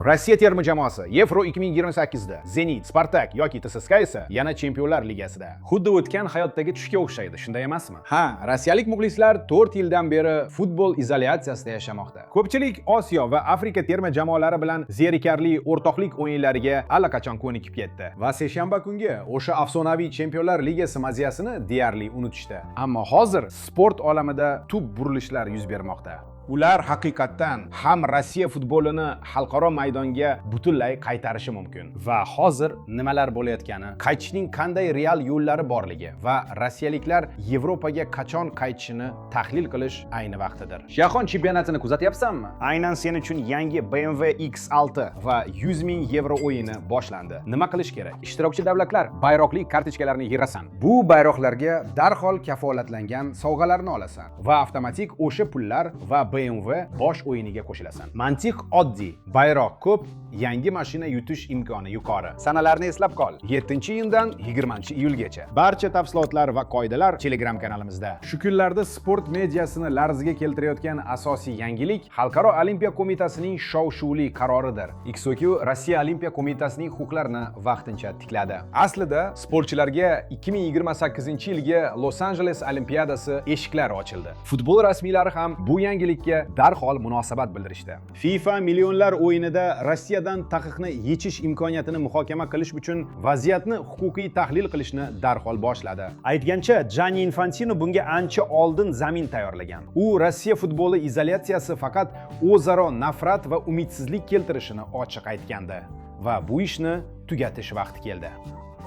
Rossiya terma jamoasi Yevro 2028 da Zenit, Spartak yoki TSSK esa yana Chempionlar Ligasida. Xuddi o'tgan hayotdagi tushga o'xshaydi, shunday emasmi? Ha, rossiyalik muxlislar 4 yildan beri futbol izolyatsiyasida yashamoqda. Ko'pchilik Osiyo va Afrika terma jamoalari bilan zerikarli o'rtoqlik o'yinlariga allaqachon ko'nikib ketdi va seshanba kungi o'sha afsonaviy Chempionlar Ligasi maziyasini deyarli unutishdi. Ammo hozir sport olamida tub burilishlar yuz bermoqda. Ular haqiqatdan ham Rossiya futbolini xalqaro maydonga butunlay qaytarishi mumkin. Va hozir nimalar bo'layotgani, qaytishning qanday real yo'llari borligi va rossiyaliklar Yevropaga qachon qaytishini tahlil qilish ayni vaqtidir. Jahon chempionatini kuzatyapsanmi? Aynan sen uchun yangi BMW X6 va 100 ming yevro o'yini boshlandi. Nima qilish kerak? Ishtirokchi davlatlar bayroqli kartochkalarni yig'asan. Bu bayroqlarga darhol kafolatlangan sovg'alarni olasan va avtomatik o'sha pullar va BMW bosh o'yiniga qo'shilasan. Mantiq oddiy, bayroq ko'p, yangi mashina yutish imkoni yuqori. Sanalarni eslab qol. 7-iyundan 20-iyulgacha. Barcha tafsilotlar va qoidalar Telegram kanalimizda. Shu kunlarda sport mediasini larzaga keltirayotgan asosiy yangilik Xalqaro Olimpiya qo'mitasining shov-shuvli qaroridir. XOQ Rossiya Olimpiya qo'mitasining huquqlarini vaqtincha tikladi. Aslida sportchilarga 2028-yilgi Los-Anjeles Olimpiadasi eshiklari ochildi. Futbol rasmiylari ham bu yangilikka darhol munosabat bildirishdi. FIFA millionlar o'yinida Rossiyadan taqiqni yechish imkoniyatini muhokama qilish uchun vaziyatni huquqiy tahlil qilishni darhol boshladi. Aytgancha, Gianni Infantino bunga ancha oldin zamin tayyorlagan. U Rossiya futboli izolyatsiyasi faqat o'zaro nafrat va umidsizlik keltirishini ochiq aytgandi va bu ishni tugatish vaqti keldi.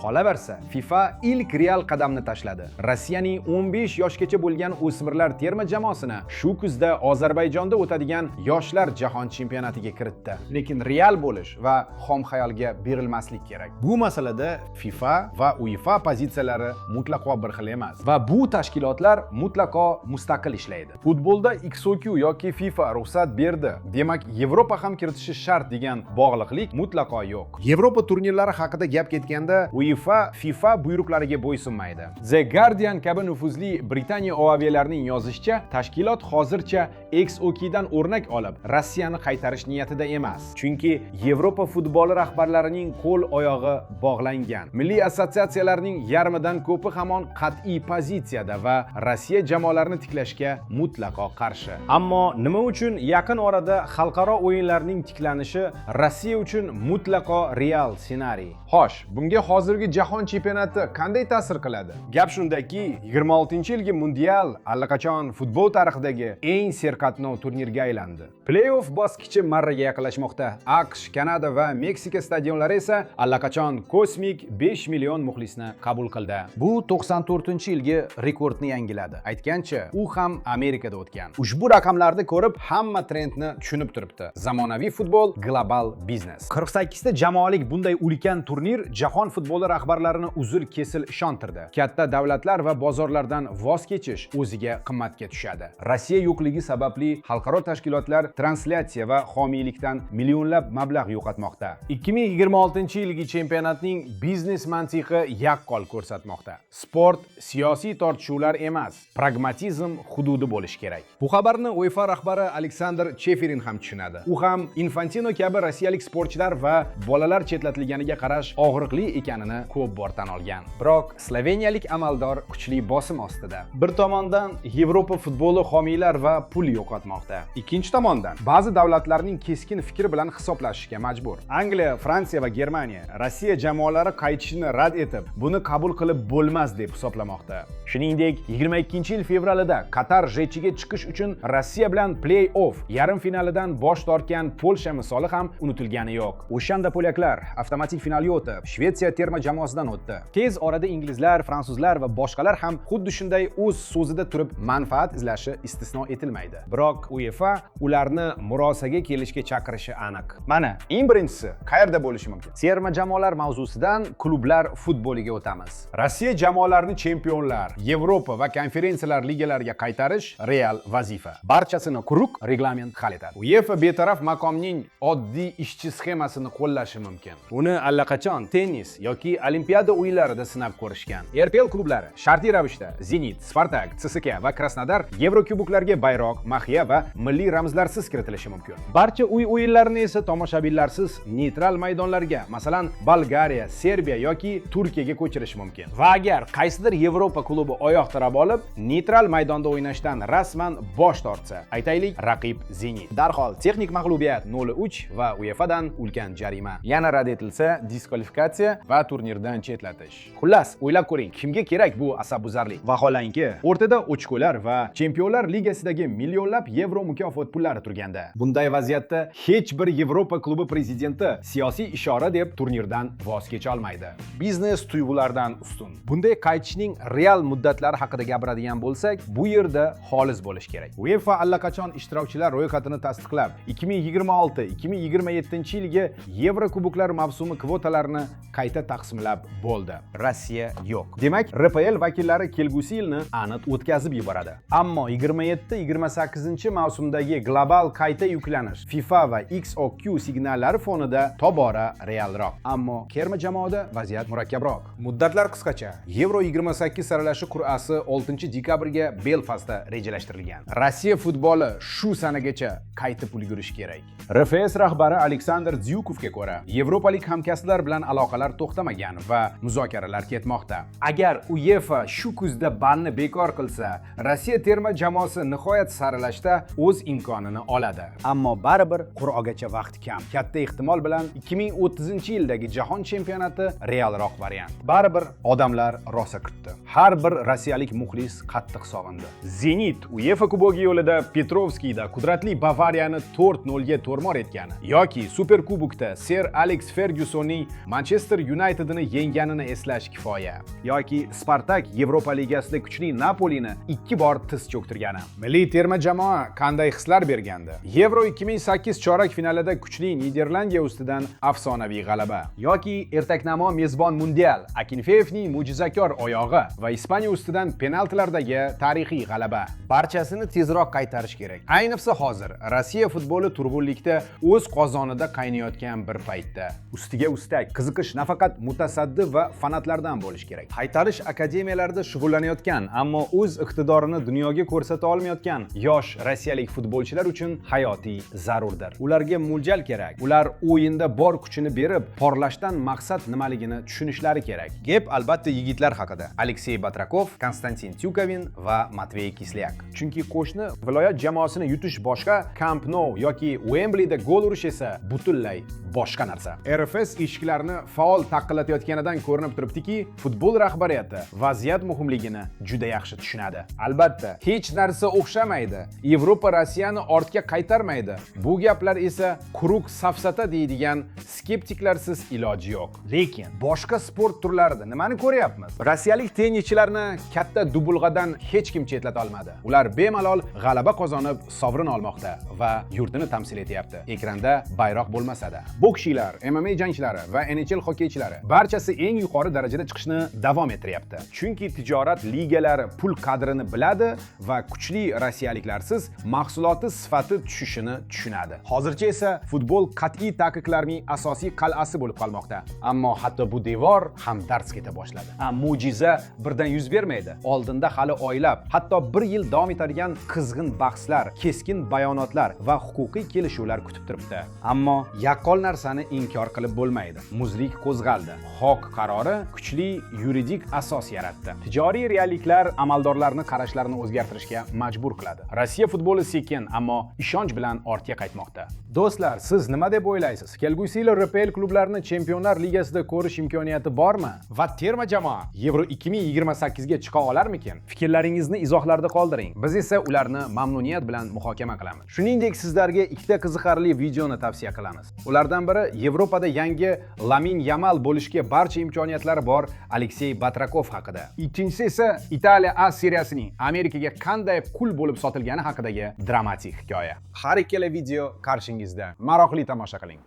Qolaversa, FIFA ilk real qadamni tashladi. Rossiyaning 15 yoshgacha bo'lgan o'smirlar terma jamoasini shu kuzda Ozarbayjonda o'tadigan yoshlar jahon chempionatiga kiritdi. Lekin real bo'lish va xom xayolga berilmaslik kerak. Bu masalada FIFA va UEFA pozitsiyalari mutlaqo bir xil emas va bu tashkilotlar mutlaqo mustaqil ishlaydi. Futbolda XOQ yoki FIFA ruxsat berdi, demak Yevropa ham kiritishi shart degan bog'liqlik mutlaqo yo'q. Yevropa turnirlari haqida gap ketganda UEFA FIFA buyruqlariga bo'ysunmaydi. The Guardian kabi nufuzli Britaniya OAVlarining yozishicha, tashkilot hozircha XOQdan o'rnak olib, Rossiyani qaytarish niyatida emas. Chunki Yevropa futboli rahbarlarining qo'l oyog'i bog'langan. Milliy assotsiatsiyalarning yarmidan ko'pi hamon qat'iy pozitsiyada va Rossiya jamoalarini tiklashga mutlaqo qarshi. Ammo nima uchun yaqin orada xalqaro o'yinlarning tiklanishi Rossiya uchun mutlaqo real ssenariy? Xo'sh, bunga hozirgi jahon chempionati qanday ta'sir qiladi? Gap shundaki, 26-yilgi mundial allaqachon futbol tarixidagi eng serqatnov turnirga aylandi. Play-off bosqichi marraga yaqinlashmoqda. AQSh, Kanada va Meksika stadionlari esa allaqachon kosmik 5 million muxlisni qabul qildi. Bu 94-yilgi rekordni yangiladi. Aytgancha, u ham Amerikada o'tgan. Ushbu raqamlarni ko'rib, hamma trendni tushunib turibdi. Zamonaviy futbol global biznes. 48 ta jamoalik bunday ulkan turnir jahon futboli rahbarlarini uzr kesil ishontirdi. Katta davlatlar va bozorlardan voz kechish o'ziga qimmatga tushadi. Rossiya yo'qligi sababli xalqaro tashkilotlar translyatsiya va homiylikdan millionlab mablag' yo'qotmoqda. 2026-yilgi chempionatning biznes mantiqi yaqqol ko'rsatmoqda. Sport siyosiy tortishuvlar emas, pragmatizm hududi bo'lishi kerak. Bu xabarni UEFA rahbari Aleksandr Cheferin ham tushunadi. U ham Infantino kabi rossiyalik sportchilar va bolalar chetlatilganiga qarash og'riqli ekanini ko'p bor tan olgan. Biroq sloveniyalik amaldor kuchli bosim ostida. Bir tomondan Yevropa futboli homiylar va pul yo'qotmoqda. Ikkinchi tomondan ba'zi davlatlarning keskin fikri bilan hisoblashishga majbur. Angliya, Fransiya va Germaniya Rossiya jamoalari qaytishini rad etib, buni qabul qilib bo'lmas deb hisoblamoqda. Shuningdek, 22-yil fevralida Qatar JChga chiqish uchun Rossiya bilan play-off yarim finalidan bosh tortgan Polsha misoli ham unutilgani yo'q. O'shanda polyaklar avtomatik finalga o'tib, Shvetsiya terma jamoasidan o'tdi. Tez orada inglizlar, fransuzlar va boshqalar ham xuddi shunday o'z so'zida turib manfaat izlashi istisno etilmaydi. Biroq UEFA ularni murosaga kelishga chaqirishi aniq. Mana, eng birinchisi qayerda bo'lishi mumkin? Terma jamoalar mavzusidan klublar futboliga o'tamiz. Rossiya jamoalarini chempionlar, Yevropa va konferensiyalar ligalariga qaytarish real vazifa. Barchasini quruq reglament hal etadi. UEFA betaraf maqomning oddiy ishchi sxemasini qo'llashi mumkin. Uni allaqachon tennis yoki yoki Olimpiada o'yinlarida sinab ko'rishgan. RPL klublari shartli ravishda Zenit, Spartak, CSKA va Krasnodar Yevrokuboklarga bayroq, mahiya va milliy ramzlarsiz kiritilishi mumkin. Barcha o'yinlarini esa tomoshabinlarsiz neytral maydonlarga, masalan, Bolgariya, Serbiya yoki Turkiyaga ko'chirish mumkin. Va agar qaysidir Yevropa klubi oyoq tirab olib, neytral maydonda o'ynashdan rasman bosh tortsa, aytaylik, raqib Zenit. Darhol texnik mag'lubiyat 0-3 va UEFAdan ulkan jarima. Yana rad etilsa, diskvalifikatsiya va turnirdan chetlatish. Xullas, o'ylab ko'ring, kimga kerak bu asabbuzarlik? Vaholanki, o'rtada ochkolar va Chempionlar Ligasidagi millionlab yevro mukofot pullari turganda. Bunday vaziyatda hech bir Yevropa klubi prezidenti siyosiy ishora deb turnirdan voz kecha olmaydi. Biznes tuyg'ulardan ustun. Bunday qaytishning real muddatlari haqida gapiradigan bo'lsak, bu yerda xolis bo'lish kerak. UEFA allaqachon ishtirokchilar ro'yxatini tasdiqlab, 2026-2027-yilgi Yevrokuboklar mavsumi kvotalarini qayta taqsimlab bo'ldi. Rossiya yo'q. Demak, RPL vakillari kelgusi yilni aniq o'tkazib yuboradi. Ammo 27-28 mavsumdagi global qayta yuklanish FIFA va XOQ signallari fonida tobora realroq. Ammo terma jamoada vaziyat murakkabroq. Muddatlar qisqacha. Yevro 28 saralashi qur'asi 6-dekabrga Belfastda rejalashtirilgan. Rossiya futboli shu sanagacha qaytib ulgurish kerak. RFS rahbari Aleksandr Dyukovga ko'ra, yevropalik hamkasblar bilan aloqalar to'xtamagan va muzokaralar ketmoqda. Agar UEFA shu kuzda banni bekor qilsa, Rossiya terma jamoasi nihoyat saralashda o'z imkonini oladi. Ammo baribir qur'ogacha vaqt kam. Katta ehtimol bilan 2030-yildagi jahon chempionati realroq variant. Baribir odamlar rosa kutdi. Har bir rossiyalik muxlis qattiq sog'indi. Zenit UEFA kubogi yo'lida Petrovskiyda qudratli Bavariyani 4-0 ga to'rmor etgani yoki Superkubokda Sir Alex Fergusonning Manchester United'ni yengganini eslash kifoya. Yoki Spartak Yevropa Ligasida kuchli Napolini 2 bor tiz cho'ktirgani. Milliy terma jamoa qanday hislar bergandi? Yevro 2008 chorak finalida kuchli Niderlandiya ustidan afsonaviy g'alaba yoki ertaknamo mezbon mundial Akinfeyevning mo'jizakor oyog'i va Ispaniya ustidan penaltilardagi tarixiy g'alaba. Barchasini tezroq qaytarish kerak. Ayniqsa hozir Rossiya futboli turg'unlikda o'z qozonida qaynayotgan bir paytda. Ustiga ustak, qiziqish nafaqat mutasaddi va fanatlardan bo'lishi kerak. Qaytarish akademiyalarida shug'ullanayotgan, ammo o'z iqtidorini dunyoga ko'rsata olmayotgan yosh rossiyalik futbolchilar uchun hayotiy zarurdir. Ularga mo'ljal kerak. Ular o'yinda bor kuchini berib, porlashdan maqsad nimaligini tushunishlari kerak. Gap albatta yigitlar haqida. Aleksey Batrakov, Konstantin Tyukovin va Matvey Kislyak. Chunki qo'shni viloyat jamoasini yutish boshqa, Camp Nou yoki Wembleyda gol urish esa butunlay boshqa narsa. RFS eshiklarini faol taqillatayotganidan ko'rinib turibdiki, futbol rahbariyati vaziyat muhimligini juda yaxshi tushunadi. Albatta, hech narsa o'xshamaydi. Yevropa Rossiyani ortga qaytarmaydi. Bu gaplar esa quruq safsata deydigan skeptiklarsiz iloji yo'q. Lekin boshqa sport turlarida nimani ko'ryapmiz? Rossiyalik tennischilarni katta dubulg'adan hech kim chetlata olmadi. Ular bemalol g'alaba qozonib, sovrin olmoqda va yurtini tamsil etyapti. Ekranda bayroq bo'lmasa-da. Bokschilar, MMA jangchilari va NHL xokkeychilari barchasi eng yuqori darajada chiqishni davom ettiryapti. Chunki tijorat ligalari pul qadrini biladi va kuchli rossiyaliklarsiz mahsuloti sifati tushishini tushunadi. Hozircha esa futbol qat'iy taqiqlarning asosiy qal'asi bo'lib qolmoqda. Ammo hatto bu devor ham dars keta boshladi. Mo'jiza birdan yuz bermaydi. Oldinda hali oylab, hatto 1 yil davom etadigan qizg'in bahslar, keskin bayonotlar va huquqiy kelishuvlar kutib turibdi. Ammo yaqqol narsani inkor qilib bo'lmaydi. Muzlik qo'zg'aldi. Hok qarori kuchli yuridik asos yaratdi. Tijoriy realliklar amaldorlarni qarashlarini o'zgartirishga majbur qiladi. Rossiya futboli sekin, ammo ishonch bilan ortga qaytmoqda. Do'stlar, siz nima deb o'ylaysiz? Kelgusi yil RPL klublarini Chempionlar Ligasida ko'rish imkoniyati bormi? Va terma jamoa Yevro 2028 ga chiqa olarmikin? Fikrlaringizni izohlarda qoldiring. Biz esa ularni mamnuniyat bilan muhokama qilamiz. Shuningdek, sizlarga ikkita qiziqarli videoni tavsiya qilamiz. Ulardan biri Yevropada yangi Lamin Yamal bo'lishga barcha imkoniyatlari bor Aleksey Batrakov haqida. Ikkinchisi esa Italiya A seriyasining Amerikaga qanday qul bo'lib sotilgani haqidagi dramatik hikoya. Har ikkala video qarshingizda. Maroqli tomosha qiling.